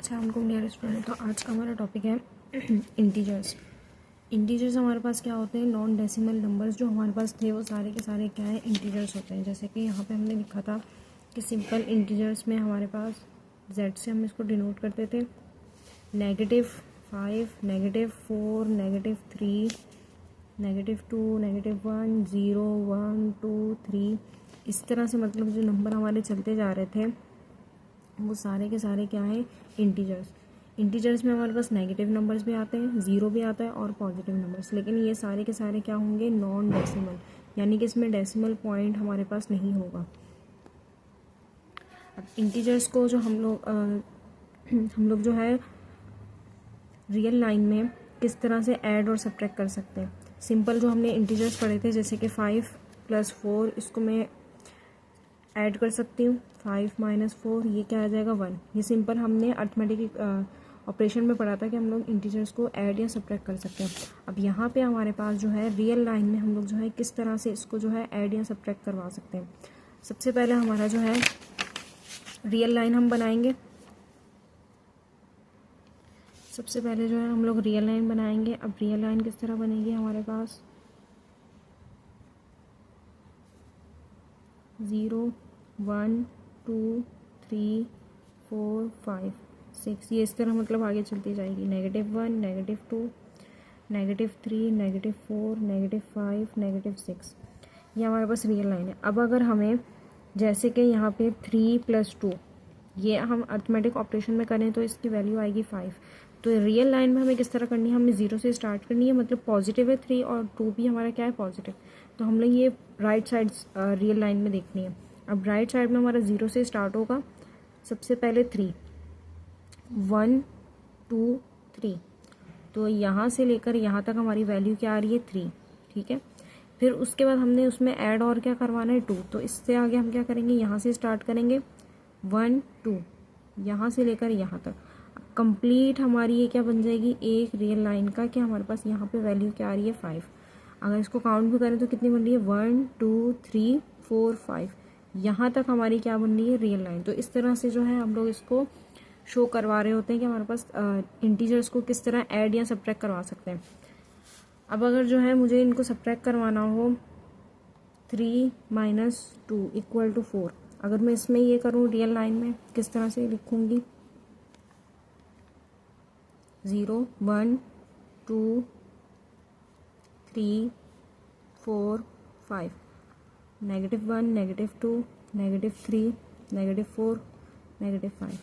अस्सलामुअलैकुम dear student. तो आज का हमारा टॉपिक है इंटीजर्स। इंटीजर्स हमारे पास क्या होते हैं? नॉन डेसिमल नंबर्स जो हमारे पास थे वो सारे के सारे क्या है? इंटीजर्स होते हैं। जैसे कि यहाँ पे हमने लिखा था कि सिंपल इंटीजर्स में हमारे पास z से हम इसको डिनोट करते थे। -5, -4, -3, -2, -1, 0, 1, 2, 3, इस तरह से मतलब जो नंबर हमारे चलते जा रहे थे वो सारे के सारे क्या हैं? इंटीजर्स। इंटीजर्स में हमारे पास नेगेटिव नंबर्स भी आते हैं, ज़ीरो भी आता है और पॉजिटिव नंबर्स, लेकिन ये सारे के सारे क्या होंगे? नॉन डेसिमल, यानी कि इसमें डेसिमल पॉइंट हमारे पास नहीं होगा। अब इंटीजर्स को जो हम लोग जो है रियल लाइन में किस तरह से ऐड और सब्ट्रैक्ट कर सकते हैं। सिंपल जो हमने इंटीजर्स पढ़े थे, जैसे कि 5 + 4, इसको मैं ऐड कर सकती हूँ। 5 - 4, ये क्या आ जाएगा? 1। ये सिंपल हमने अर्थमेटिक ऑपरेशन में पढ़ा था कि हम लोग इंटीजर्स को ऐड या सब्ट्रैक्ट कर सकते हैं। अब यहाँ पे हमारे पास जो है रियल लाइन में हम लोग जो है किस तरह से इसको जो है ऐड या सब्ट्रैक्ट करवा सकते हैं। सबसे पहले हमारा जो है रियल लाइन हम बनाएंगे। सबसे पहले जो है हम लोग रियल लाइन बनाएंगे। अब रियल लाइन किस तरह बनेगी? हमारे पास 0, 1, 2, 3, 4, 5, 6, ये इस तरह मतलब आगे चलती जाएगी। -1, -2, -3, -4, -5, -6, ये हमारे पास रियल लाइन है। अब अगर हमें जैसे कि यहाँ पे 3 + 2, ये हम अर्थमेटिक ऑपरेशन में करें तो इसकी वैल्यू आएगी 5। तो रियल लाइन में हमें किस तरह करनी है? हमें 0 से स्टार्ट करनी है, मतलब पॉजिटिव है 3 और 2 भी हमारा क्या है? पॉजिटिव। तो हम लोग ये राइट साइड रियल लाइन में देखनी है। अब राइट साइड में हमारा 0 से स्टार्ट होगा। सबसे पहले 3, 1, 2, 3, तो यहाँ से लेकर यहाँ तक हमारी वैल्यू क्या आ रही है? 3, ठीक है। फिर उसके बाद हमने उसमें ऐड और क्या करवाना है? 2। तो इससे आगे हम क्या करेंगे? यहाँ से स्टार्ट करेंगे 1, 2, यहाँ से लेकर यहाँ तक कंप्लीट हमारी ये क्या बन जाएगी? एक रियल लाइन का क्या हमारे पास यहाँ पे वैल्यू क्या आ रही है? 5। अगर इसको काउंट भी करें तो कितनी बन रही है? 1, 2, 3, 4, 5, यहाँ तक हमारी क्या बन रही है? Real line. तो इस तरह से जो है हम लोग इसको शो करवा रहे होते हैं कि हमारे पास इंटीजर्स को किस तरह ऐड या सब्ट्रैक्ट करवा सकते हैं। अब अगर जो है मुझे इनको सब्ट्रैक्ट करवाना हो 3 - 2 = 4, अगर मैं इसमें ये करूँ रियल लाइन में, किस तरह से लिखूँगी? 0, 1, 2, 3, 4, 5, -1, -2, -3, -4, -5।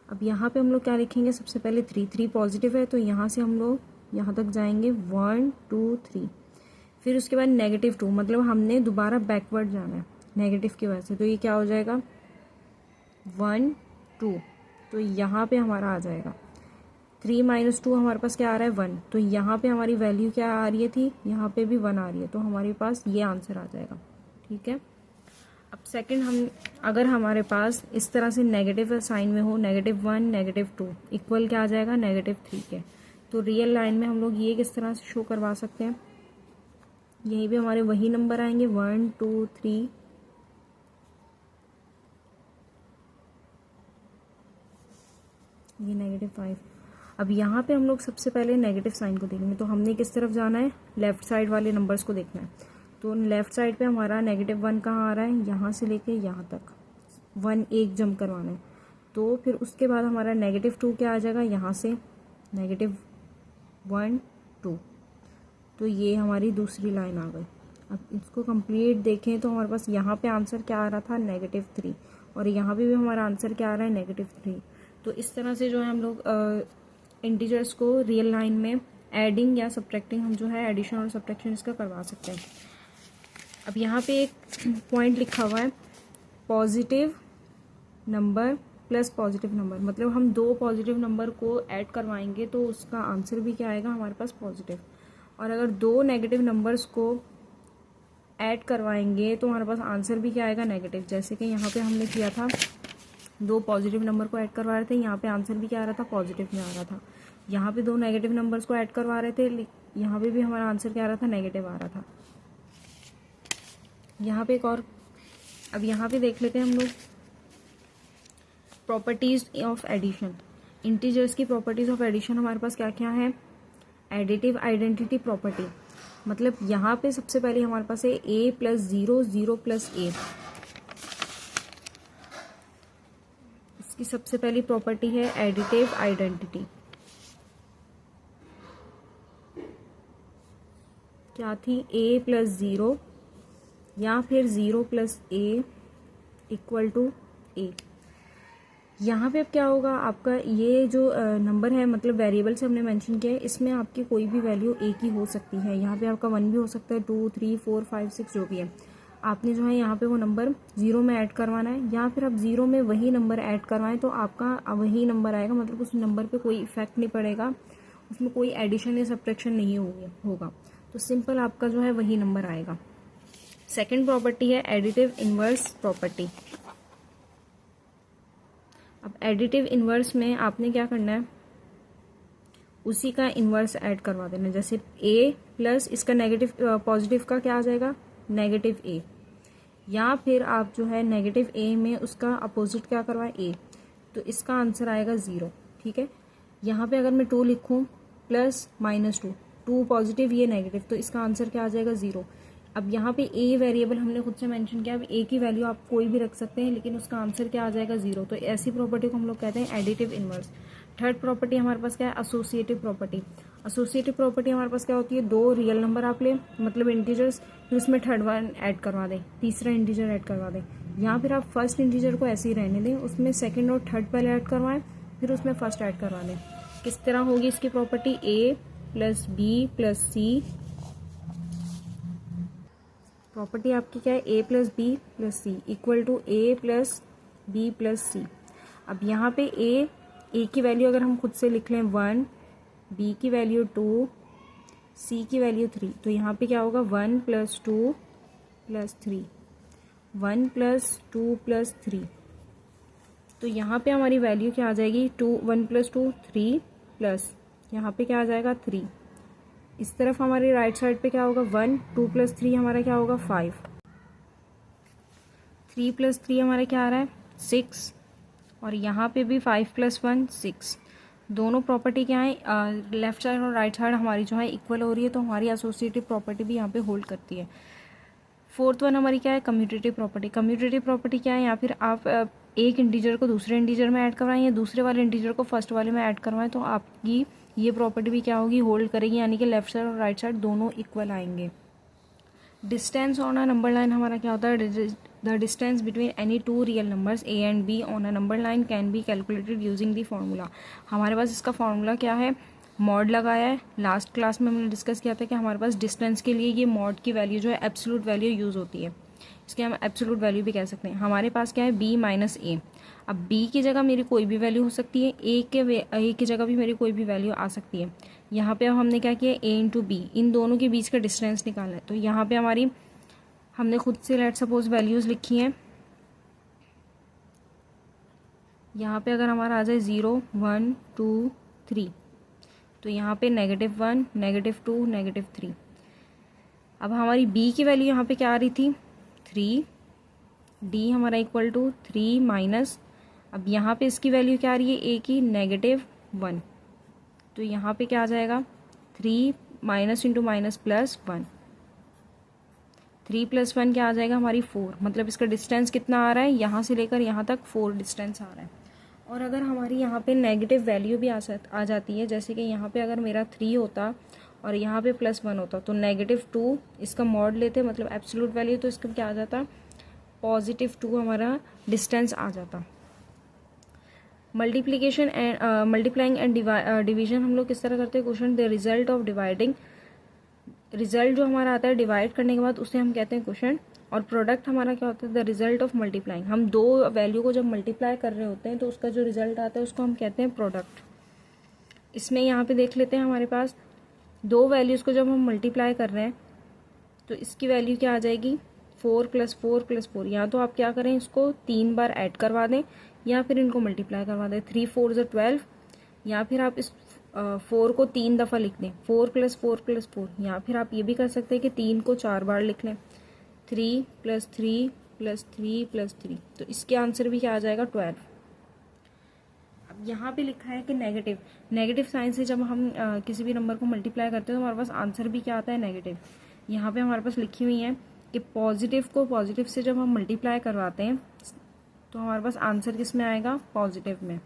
अब यहाँ पे हम लोग क्या लिखेंगे? सबसे पहले 3 पॉजिटिव है, तो यहाँ से हम लोग यहाँ तक जाएंगे 1, 2, 3। फिर उसके बाद -2, मतलब हमने दोबारा बैकवर्ड जाना है नेगेटिव की वजह से, तो ये क्या हो जाएगा? 1, 2, तो यहाँ पे हमारा आ जाएगा 3 - 2, हमारे पास क्या आ रहा है? 1। तो यहाँ पे हमारी वैल्यू क्या आ रही थी? यहाँ पे भी 1 आ रही है, तो हमारे पास ये आंसर आ जाएगा, ठीक है। अब सेकंड, हम अगर हमारे पास इस तरह से नेगेटिव साइन में हो, -1, -2 इक्वल क्या आ जाएगा? -3 के। तो रियल लाइन में हम लोग ये किस तरह से शो करवा सकते हैं? यहीं भी हमारे वही नंबर आएंगे 1, 2, 3, ये -5। अब यहाँ पे हम लोग सबसे पहले नेगेटिव साइन को देखेंगे, तो हमने किस तरफ जाना है? लेफ्ट साइड वाले नंबर्स को देखना है। तो लेफ्ट साइड पे हमारा -1 कहाँ आ रहा है? यहाँ से लेके यहाँ तक 1 एक जंप करवाना है। तो फिर उसके बाद हमारा -2 क्या आ जाएगा? यहाँ से -1, 2, तो ये हमारी दूसरी लाइन आ गई। अब इसको कंप्लीट देखें तो हमारे पास यहाँ पे आंसर क्या आ रहा था? -3, और यहाँ पे भी हमारा आंसर क्या आ रहा है? -3। तो इस तरह से जो है हम लोग इंटीजर्स को रियल लाइन में एडिंग या सब्ट्रैक्टिंग हम जो है एडिशन और सब्ट्रैक्शन इसका करवा सकते हैं। अब यहाँ पे एक पॉइंट लिखा हुआ है, positive number plus positive number, मतलब हम 2 पॉजिटिव नंबर को ऐड करवाएंगे तो उसका आंसर भी क्या आएगा? हमारे पास पॉजिटिव। और अगर 2 नेगेटिव नंबर्स को ऐड करवाएंगे तो हमारे पास आंसर भी क्या आएगा? नेगेटिव। जैसे कि यहाँ पे हमने किया था, 2 पॉजिटिव नंबर को ऐड करवा रहे थे, यहाँ पे आंसर भी क्या आ रहा था? पॉजिटिव में आ रहा था। यहाँ पे 2 नेगेटिव नंबर्स को ऐड करवा रहे थे, यहाँ पे भी हमारा आंसर क्या आ रहा था? नेगेटिव आ रहा था। यहाँ पे एक और, अब यहाँ पे देख लेते हैं हम लोग प्रॉपर्टीज ऑफ एडिशन। इंटीजर्स की प्रॉपर्टीज ऑफ एडिशन हमारे पास क्या क्या है? एडिटिव आइडेंटिटी प्रॉपर्टी, मतलब यहाँ पे सबसे पहले हमारे पास है a प्लस 0, 0 प्लस a। इसकी सबसे पहली प्रॉपर्टी है एडिटिव आइडेंटिटी। क्या थी? a प्लस 0 या फिर 0 plus a equal to a। यहाँ पे अब क्या होगा, आपका ये जो नंबर है, मतलब वेरिएबल से हमने मेंशन किया है, इसमें आपकी कोई भी वैल्यू एक ही हो सकती है। यहाँ पे आपका 1 भी हो सकता है, 2, 3, 4, 5, 6 जो भी है। आपने जो है यहाँ पे वो नंबर 0 में ऐड करवाना है, या फिर आप 0 में वही नंबर ऐड करवाएं तो आपका वही नंबर आएगा, मतलब उस नंबर पे कोई इफेक्ट नहीं पड़ेगा, उसमें कोई एडिशन या सब्ट्रैक्शन नहीं होगा, तो सिंपल आपका जो है वही नंबर आएगा। सेकेंड प्रॉपर्टी है एडिटिव इनवर्स प्रॉपर्टी। अब एडिटिव इन्वर्स में आपने क्या करना है, उसी का इन्वर्स ऐड करवा देना। जैसे a प्लस इसका नेगेटिव पॉजिटिव का क्या आ जाएगा? नेगेटिव a, या फिर आप जो है नेगेटिव a में उसका अपोजिट क्या करवाए? a, तो इसका आंसर आएगा 0। ठीक है, यहाँ पे अगर मैं 2 लिखूँ प्लस -2, 2 पॉजिटिव ये नेगेटिव, तो इसका आंसर क्या आ जाएगा? 0। अब यहाँ पे a वेरिएबल हमने खुद से मेंशन किया, अब a की वैल्यू आप कोई भी रख सकते हैं, लेकिन उसका आंसर क्या आ जाएगा? 0। तो ऐसी प्रॉपर्टी को हम लोग कहते हैं एडिटिव इनवर्स। थर्ड प्रॉपर्टी हमारे पास क्या है? Associative property. एसोसिएटिव प्रॉपर्टी हमारे पास क्या होती है? 2 रियल नंबर आप ले, मतलब इंटीजर्स, फिर उसमें थर्ड वन ऐड करवा दें, तीसरा इंटीजर ऐड करवा दें, या फिर आप फर्स्ट इंटीजर को ऐसे ही रहने दें, उसमें सेकेंड और थर्ड पहले ऐड करवाएं, फिर उसमें फर्स्ट ऐड करवा दें। किस तरह होगी इसकी property? a plus B plus C. Property आपकी क्या है? a plus B plus C equal to a plus B plus C. अब यहाँ पे a की वैल्यू अगर हम खुद से लिख लें 1, b की वैल्यू 2, c की वैल्यू 3, तो यहाँ पे क्या होगा? 1 प्लस 2 प्लस 3, 1 प्लस 2 प्लस 3, तो यहाँ पे हमारी वैल्यू क्या आ जाएगी? 1 प्लस 2 3 प्लस यहाँ पे क्या आ जाएगा? 3। इस तरफ हमारी राइट साइड पे क्या होगा? 1, 2 प्लस 3 हमारा क्या होगा? 5, 3 प्लस 3 हमारा क्या आ रहा है? 6, और यहाँ पे भी 5 प्लस 1 6। दोनों प्रॉपर्टी क्या है? लेफ्ट साइड और राइट साइड हमारी जो है इक्वल हो रही है, तो हमारी एसोसिएटिव प्रॉपर्टी भी यहाँ पे होल्ड करती है। फोर्थ वन हमारी क्या है? Commutative property. कम्यूटेटिव प्रॉपर्टी क्या है? या फिर आप एक इंटीजर को दूसरे इंटीजर में ऐड करवाएं, या दूसरे वाले इंटीजर को फर्स्ट वाले में ऐड करवाएं, तो आपकी ये प्रॉपर्टी भी क्या होगी? होल्ड करेगी, यानी कि लेफ्ट साइड और राइट साइड दोनों इक्वल आएंगे। Distance on a number line हमारा क्या होता है? The distance between any 2 real numbers a and b on a number line can be calculated using the formula. हमारे पास इसका फॉर्मूला क्या है? मॉड लगाया है। लास्ट क्लास में हमने डिस्कस किया था कि हमारे पास डिस्टेंस के लिए ये मॉड की वैल्यू जो है एब्सोल्यूट वैल्यू यूज होती है, इसके हम एब्सोल्यूट वैल्यू भी कह सकते हैं। हमारे पास क्या है? b minus a। अब b की जगह मेरी कोई भी वैल्यू हो सकती है, a की जगह भी मेरी कोई भी वैल्यू आ सकती है। यहाँ पे अब हमने क्या किया? a इंटू बी, इन दोनों के बीच का डिस्टेंस निकालना है। तो यहाँ पे हमारी हमने खुद से लेट सपोज वैल्यूज लिखी हैं। यहाँ पे अगर हमारा आ जाए 0, 1, 2, 3, तो यहाँ पे -1, -2, -3। अब हमारी b की वैल्यू यहाँ पे क्या आ रही थी? 3, d हमारा इक्वल टू 3 माइनस, अब यहाँ पे इसकी वैल्यू क्या आ रही है? a की -1, तो यहाँ पे क्या आ जाएगा? 3 minus into minus plus 1, 3 plus 1 क्या आ जाएगा? हमारी 4। मतलब इसका डिस्टेंस कितना आ रहा है? यहाँ से लेकर यहाँ तक 4 डिस्टेंस आ रहा है। और अगर हमारी यहाँ पे नेगेटिव वैल्यू भी आ जाती है, जैसे कि यहाँ पे अगर मेरा 3 होता और यहाँ पे +1 होता, तो -2 इसका मॉड लेते, मतलब एब्सोल्यूट वैल्यू, तो इसका क्या आ जाता? +2 हमारा डिस्टेंस आ जाता। Multiplication and multiplying and division हम लोग किस तरह करते हैं? Question the result of dividing, result जो हमारा आता है डिवाइड करने के बाद, उसे हम कहते हैं क्वेश्चन। और प्रोडक्ट हमारा क्या होता है? The result of multiplying. हम दो वैल्यू को जब मल्टीप्लाई कर रहे होते हैं तो उसका जो रिजल्ट आता है उसको हम कहते हैं प्रोडक्ट। इसमें यहाँ पे देख लेते हैं, हमारे पास दो वैल्यूज़ को जब हम मल्टीप्लाई कर रहे हैं तो इसकी वैल्यू क्या आ जाएगी? 4 + 4 + 4। या तो आप क्या करें, इसको 3 बार ऐड करवा दें, या फिर इनको मल्टीप्लाई करवा दें। 3 4 = 12, या फिर आप इस 4 को 3 दफ़ा लिख दें, 4 + 4 + 4। या फिर आप ये भी कर सकते हैं कि 3 को 4 बार लिख लें, 3 + 3 + 3 + 3। तो इसके आंसर भी क्या आ जाएगा? 12। अब अब यहाँ पे लिखा है कि नेगेटिव, नेगेटिव साइन से जब हम किसी भी नंबर को मल्टीप्लाई करते हैं तो हमारे पास आंसर भी क्या आता है, नेगेटिव। यहाँ पे हमारे पास लिखी हुई है कि पॉजिटिव को पॉजिटिव से जब हम मल्टीप्लाई करवाते हैं तो हमारे पास आंसर किस में आएगा, पॉजिटिव में।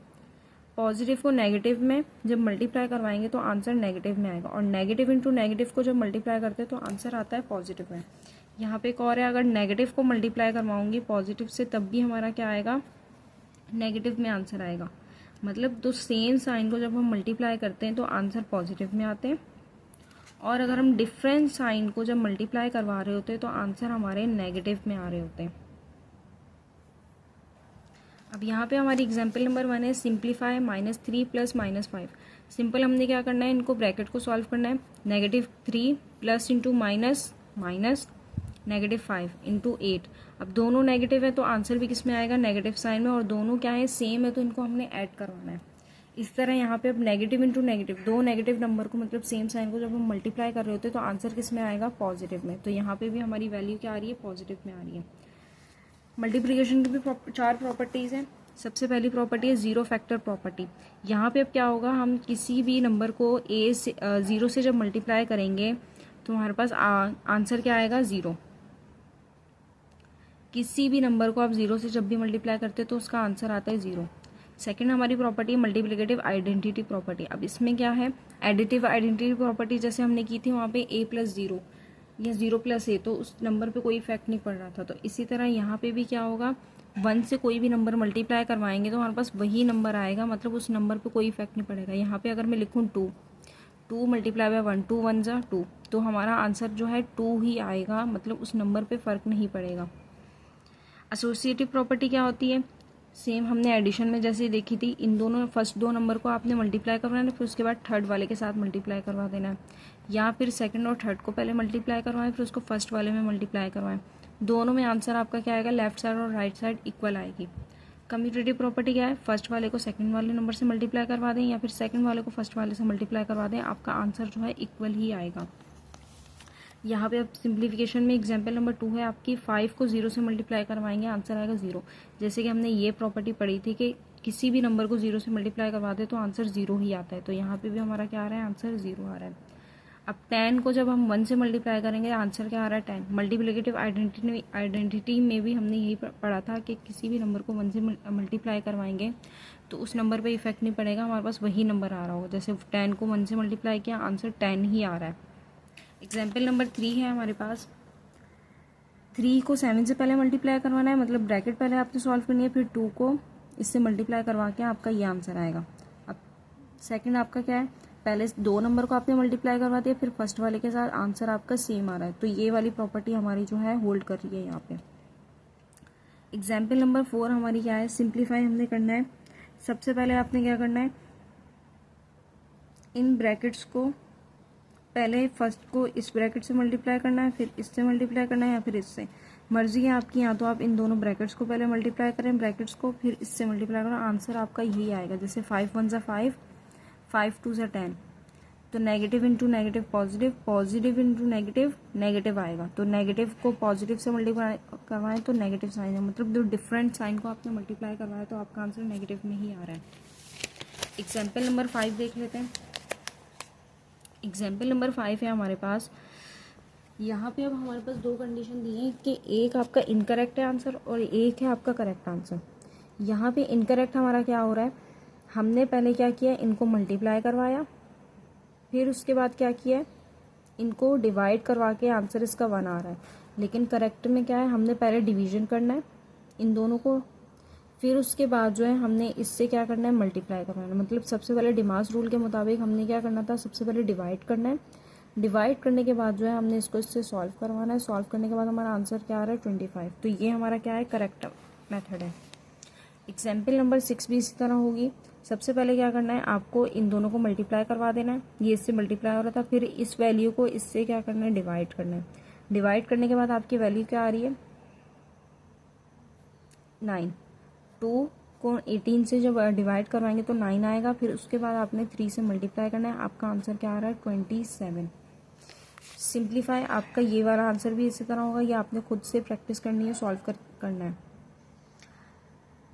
पॉजिटिव को नेगेटिव में जब मल्टीप्लाई करवाएंगे तो आंसर नेगेटिव में आएगा, और नेगेटिव इंटू नेगेटिव को जब मल्टीप्लाई करते हैं तो आंसर आता है पॉजिटिव में। यहाँ पे एक और है, अगर नेगेटिव को मल्टीप्लाई करवाऊंगी पॉजिटिव से तब भी हमारा क्या आएगा, नेगेटिव में आंसर आएगा। मतलब तो सेम साइन को जब हम मल्टीप्लाई करते हैं तो आंसर पॉजिटिव में आते हैं, और अगर हम डिफरेंट साइन को जब मल्टीप्लाई करवा रहे होते हैं तो आंसर हमारे नेगेटिव में आ रहे होते हैं। अब यहाँ पे हमारी एग्जाम्पल नंबर 1 है, सिंप्लीफाई -3 + -5। सिंपल हमने क्या करना है, इनको ब्रैकेट को सॉल्व करना है। -3 plus into minus minus -5 into 8। अब दोनों नेगेटिव है तो आंसर भी किस में आएगा, नेगेटिव साइन में, और दोनों क्या है, सेम है, तो इनको हमने ऐड करवाना है। इस तरह यहाँ पे अब नेगेटिव इंटू नेगेटिव, दो नेगेटिव नंबर को मतलब सेम साइन को जब हम मल्टीप्लाई कर रहे होते हैं तो आंसर किस में आएगा, पॉजिटिव में। तो यहाँ पे भी हमारी वैल्यू क्या आ रही है, पॉजिटिव में आ रही है। मल्टीप्लिकेशन की भी 4 प्रॉपर्टीज़ हैं। सबसे पहली प्रॉपर्टी है जीरो फैक्टर प्रॉपर्टी। यहाँ पे अब क्या होगा, हम किसी भी नंबर को ए से 0 से जब मल्टीप्लाई करेंगे तो हमारे पास आंसर क्या आएगा, 0। किसी भी नंबर को आप 0 से जब भी मल्टीप्लाई करते हैं तो उसका आंसर आता है 0। सेकंड हमारी प्रॉपर्टी मल्टीप्लिकेटिव आइडेंटिटी प्रॉपर्टी। अब इसमें क्या है, एडिटिव आइडेंटिटी प्रॉपर्टी जैसे हमने की थी वहाँ पे a + 0 या 0 + a, तो उस नंबर पे कोई इफेक्ट नहीं पड़ रहा था। तो इसी तरह यहाँ पे भी क्या होगा, 1 से कोई भी नंबर मल्टीप्लाई करवाएंगे तो हमारे पास वही नंबर आएगा, मतलब उस नंबर पे कोई इफेक्ट नहीं पड़ेगा। यहाँ पे अगर मैं लिखूँ 2 मल्टीप्लाई बाय 1, 2 1 = 2, तो हमारा आंसर जो है 2 ही आएगा, मतलब उस नंबर पे फ़र्क नहीं पड़ेगा। एसोसिएटिव प्रॉपर्टी क्या होती है, सेम हमने एडिशन में जैसे देखी थी, इन दोनों फर्स्ट 2 नंबर को आपने मल्टीप्लाई करवाना है, फिर उसके बाद थर्ड वाले के साथ मल्टीप्लाई करवा देना है, या फिर सेकंड और थर्ड को पहले मल्टीप्लाई करवाएं फिर उसको फर्स्ट वाले में मल्टीप्लाई करवाएं। दोनों में आंसर आपका क्या आएगा, लेफ्ट साइड और राइट साइड इक्वल आएगी। कम्यूटेटिव प्रॉपर्टी क्या है, फर्स्ट वाले को सेकंड वाले नंबर से मल्टीप्लाई करवा दें या फिर सेकंड वाले को फर्स्ट वाले से मल्टीप्लाई करवा दें, आपका आंसर जो है इक्वल ही आएगा। यहाँ पे अब सिंप्लीफिकेशन में एग्जाम्पल नंबर 2 है आपकी, 5 को 0 से मल्टीप्लाई करवाएंगे आंसर आएगा 0। जैसे कि हमने ये प्रॉपर्टी पढ़ी थी कि किसी भी नंबर को 0 से मल्टीप्लाई करवा दे तो आंसर 0 ही आता है, तो यहाँ पे भी हमारा क्या आ रहा है, आंसर 0 आ रहा है। अब 10 को जब हम 1 से मल्टीप्लाई करेंगे आंसर क्या आ रहा है, 10। मल्टीप्लिकेटिव आइडेंटिटी में भी हमने यही पढ़ा था कि किसी भी नंबर को 1 से मल्टीप्लाई करवाएंगे तो उस नंबर पे इफेक्ट नहीं पड़ेगा, हमारे पास वही नंबर आ रहा होगा। जैसे 10 को 1 से मल्टीप्लाई किया आंसर 10 ही आ रहा है। एग्जाम्पल नंबर 3 है हमारे पास, 3 को 7 से पहले मल्टीप्लाई करवाना है, मतलब ब्रैकेट पहले आपने सॉल्व करनी है, फिर 2 को इससे मल्टीप्लाई करवा के आपका ये आंसर आएगा। अब सेकंड आपका क्या है, पहले 2 नंबर को आपने मल्टीप्लाई करवा दिया, फिर फर्स्ट वाले के साथ आंसर आपका सेम आ रहा है, तो ये वाली प्रॉपर्टी हमारी जो है होल्ड कर रही है यहाँ पे। एग्जाम्पल नंबर 4 हमारी क्या है, सिंप्लीफाई हमने करना है। सबसे पहले आपने क्या करना है, इन ब्रैकेट्स को पहले फर्स्ट को इस ब्रैकेट से मल्टीप्लाई करना है, फिर इससे मल्टीप्लाई करना है या फिर इससे, मर्जी है आपकी। यहाँ तो आप इन दोनों ब्रैकेट्स को पहले मल्टीप्लाई करें, ब्रैकेट्स को, फिर इससे मल्टीप्लाई करें, आंसर आपका यही आएगा। जैसे 5 1 = 5, 5 2 = 10, तो negative into negative positive, positive into negative negative आएगा, तो नेगेटिव को पॉजिटिव से मल्टीप्लाई करवाएं तो नेगेटिव साइन है, मतलब जो डिफरेंट साइन को आपने मल्टीप्लाई करवाया तो आपका आंसर नेगेटिव में ही आ रहा है। एग्जाम्पल नंबर 5 देख लेते हैं। एग्जाम्पल नंबर 5 है हमारे पास, यहाँ पे अब हमारे पास 2 कंडीशन दी हैं कि एक आपका इनकरेक्ट है आंसर और एक है आपका करेक्ट आंसर। यहाँ पे इनकरेक्ट हमारा क्या हो रहा है, हमने पहले क्या किया, इनको मल्टीप्लाई करवाया, फिर उसके बाद क्या किया, इनको डिवाइड करवा के आंसर इसका 1 आ रहा है। लेकिन करेक्ट में क्या है, हमने पहले डिवीजन करना है इन दोनों को, फिर उसके बाद जो है हमने इससे क्या करना है, मल्टीप्लाई करना है। मतलब सबसे पहले डिमास रूल के मुताबिक हमने क्या करना था, सबसे पहले डिवाइड करना है, डिवाइड करने के बाद जो है हमने इसको इससे सॉल्व करवाना है, सॉल्व करने के बाद हमारा आंसर क्या आ रहा है, 25। तो ये हमारा क्या है, करेक्ट मेथड है। एग्जाम्पल नंबर 6 भी इसी तरह होगी। सबसे पहले क्या करना है, आपको इन दोनों को मल्टीप्लाई करवा देना है, ये इससे मल्टीप्लाई हो रहा था, फिर इस वैल्यू को इससे क्या करना है, डिवाइड करना है। डिवाइड करने के बाद आपकी वैल्यू क्या आ रही है, 9। 2 को 18 से जब डिवाइड करवाएंगे तो 9 आएगा, फिर उसके बाद आपने 3 से मल्टीप्लाई करना है, आपका आंसर क्या आ रहा है, 27। सिंप्लीफाई आपका ये वाला आंसर भी इसी तरह होगा, ये आपने खुद से प्रैक्टिस करनी है, सॉल्व करना है।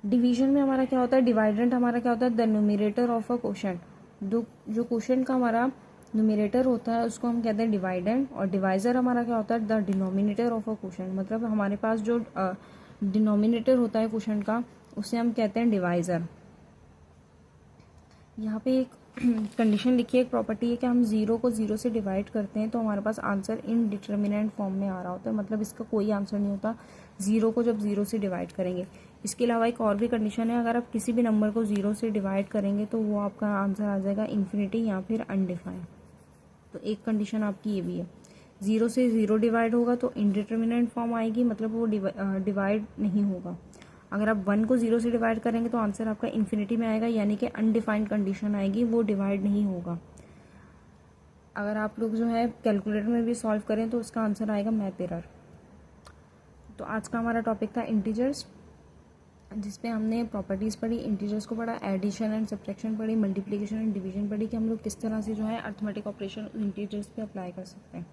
डिवीजन में हमारा क्या होता है, डिवाइडेंट हमारा क्या होता है, the numerator of a quotient. जो क्वोशंट का हमारा न्यूमरेटर होता है उसको हम कहते हैं डिवाइडेंट, और डिवाइजर हमारा क्या होता है, the denominator of a quotient. मतलब हमारे पास जो डिनोमिनेटर होता है क्वोशंट का उसे हम कहते हैं डिवाइजर। यहाँ पे एक कंडीशन लिखी है, एक प्रॉपर्टी है कि हम जीरो को जीरो से डिवाइड करते हैं तो हमारे पास आंसर इनडिटर्मिनेंट फॉर्म में आ रहा होता है, मतलब इसका कोई आंसर नहीं होता जीरो को जब जीरो से डिवाइड करेंगे। इसके अलावा एक और भी कंडीशन है, अगर आप किसी भी नंबर को जीरो से डिवाइड करेंगे तो वो आपका आंसर आ जाएगा इन्फिनिटी या फिर अनडिफाइंड। तो एक कंडीशन आपकी ये भी है, जीरो से जीरो डिवाइड होगा तो इनडिटर्मिनेंट फॉर्म आएगी, मतलब वो डिवाइड नहीं होगा। अगर आप वन को जीरो से डिवाइड करेंगे तो आंसर आपका इन्फिनिटी में आएगा, यानी कि अनडिफाइंड कंडीशन आएगी, वो डिवाइड नहीं होगा। अगर आप लोग जो है कैलकुलेटर में भी सॉल्व करें तो उसका आंसर आएगा मैप एरर। तो आज का हमारा टॉपिक था इंटीजर्स, जिसपे हमने प्रॉपर्टीज़ पढ़ी, इंटीजर्स को पढ़ा, एडिशन एंड सब्ट्रैक्शन पढ़ी, मल्टीप्लिकेशन एंड डिवीजन पढ़ी कि हम लोग किस तरह से जो है अर्थमेटिक ऑपरेशन इंटीजर्स पे अप्लाई कर सकते हैं।